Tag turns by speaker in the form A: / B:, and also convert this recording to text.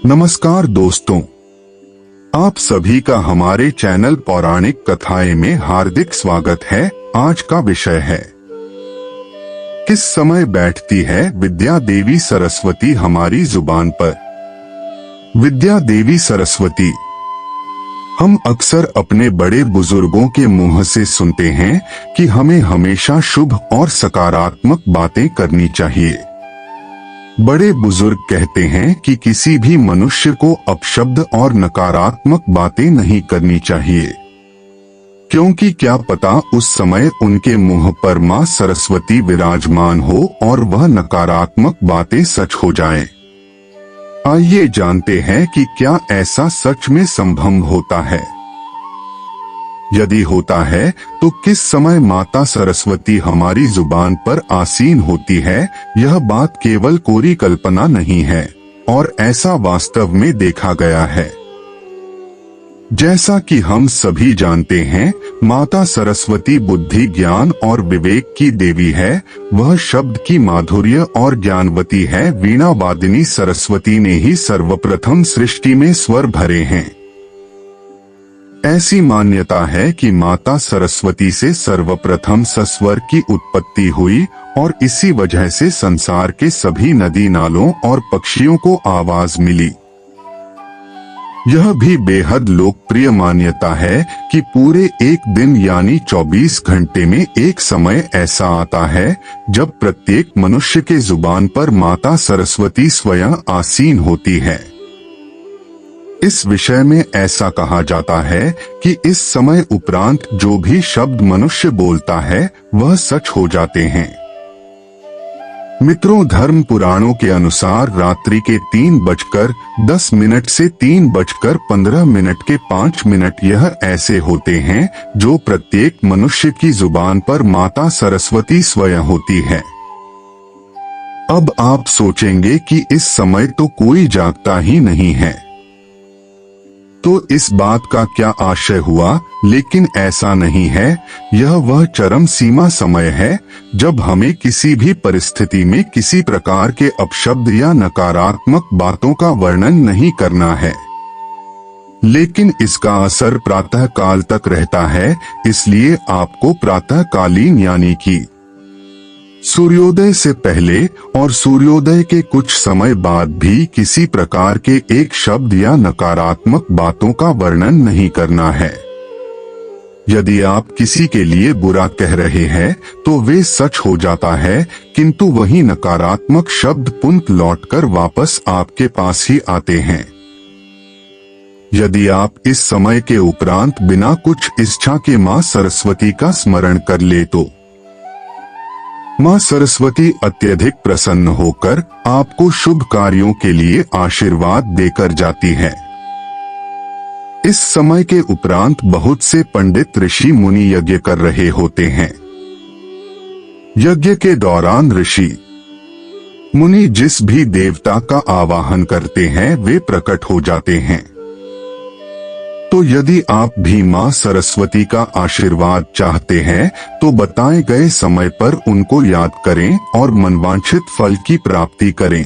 A: नमस्कार दोस्तों, आप सभी का हमारे चैनल पौराणिक कथाएं में हार्दिक स्वागत है। आज का विषय है, किस समय बैठती है विद्या देवी सरस्वती हमारी जुबान पर। विद्या देवी सरस्वती हम अक्सर अपने बड़े बुजुर्गों के मुंह से सुनते हैं कि हमें हमेशा शुभ और सकारात्मक बातें करनी चाहिए। बड़े बुजुर्ग कहते हैं कि किसी भी मनुष्य को अपशब्द और नकारात्मक बातें नहीं करनी चाहिए, क्योंकि क्या पता उस समय उनके मुंह पर मां सरस्वती विराजमान हो और वह नकारात्मक बातें सच हो जाएं। आइए जानते हैं कि क्या ऐसा सच में संभव होता है। यदि होता है तो किस समय माता सरस्वती हमारी जुबान पर आसीन होती है। यह बात केवल कोरी कल्पना नहीं है और ऐसा वास्तव में देखा गया है। जैसा कि हम सभी जानते हैं, माता सरस्वती बुद्धि, ज्ञान और विवेक की देवी है। वह शब्द की माधुर्य और ज्ञानवती है। वीणा वादिनी सरस्वती ने ही सर्वप्रथम सृष्टि में स्वर भरे हैं। ऐसी मान्यता है कि माता सरस्वती से सर्वप्रथम सस्वर की उत्पत्ति हुई और इसी वजह से संसार के सभी नदी नालों और पक्षियों को आवाज मिली। यह भी बेहद लोकप्रिय मान्यता है कि पूरे एक दिन यानी 24 घंटे में एक समय ऐसा आता है जब प्रत्येक मनुष्य के जुबान पर माता सरस्वती स्वयं आसीन होती है। इस विषय में ऐसा कहा जाता है कि इस समय उपरांत जो भी शब्द मनुष्य बोलता है वह सच हो जाते हैं। मित्रों, धर्म पुराणों के अनुसार रात्रि के 3:10 से 3:15 के 5 मिनट यह ऐसे होते हैं जो प्रत्येक मनुष्य की जुबान पर माता सरस्वती स्वयं होती है। अब आप सोचेंगे कि इस समय तो कोई जागता ही नहीं है, तो इस बात का क्या आशय हुआ। लेकिन ऐसा नहीं है। यह वह चरम सीमा समय है जब हमें किसी भी परिस्थिति में किसी प्रकार के अपशब्द या नकारात्मक बातों का वर्णन नहीं करना है। लेकिन इसका असर प्रातः काल तक रहता है, इसलिए आपको प्रातःकालीन यानी कि सूर्योदय से पहले और सूर्योदय के कुछ समय बाद भी किसी प्रकार के एक शब्द या नकारात्मक बातों का वर्णन नहीं करना है। यदि आप किसी के लिए बुरा कह रहे हैं तो वे सच हो जाता है, किंतु वही नकारात्मक शब्द पुनः लौटकर वापस आपके पास ही आते हैं। यदि आप इस समय के उपरांत बिना कुछ इच्छा के मां सरस्वती का स्मरण कर ले तो मां सरस्वती अत्यधिक प्रसन्न होकर आपको शुभ कार्यों के लिए आशीर्वाद देकर जाती है। इस समय के उपरांत बहुत से पंडित ऋषि मुनि यज्ञ कर रहे होते हैं। यज्ञ के दौरान ऋषि मुनि जिस भी देवता का आवाहन करते हैं वे प्रकट हो जाते हैं। तो यदि आप भी मां सरस्वती का आशीर्वाद चाहते हैं तो बताए गए समय पर उनको याद करें और मनवांछित फल की प्राप्ति करें।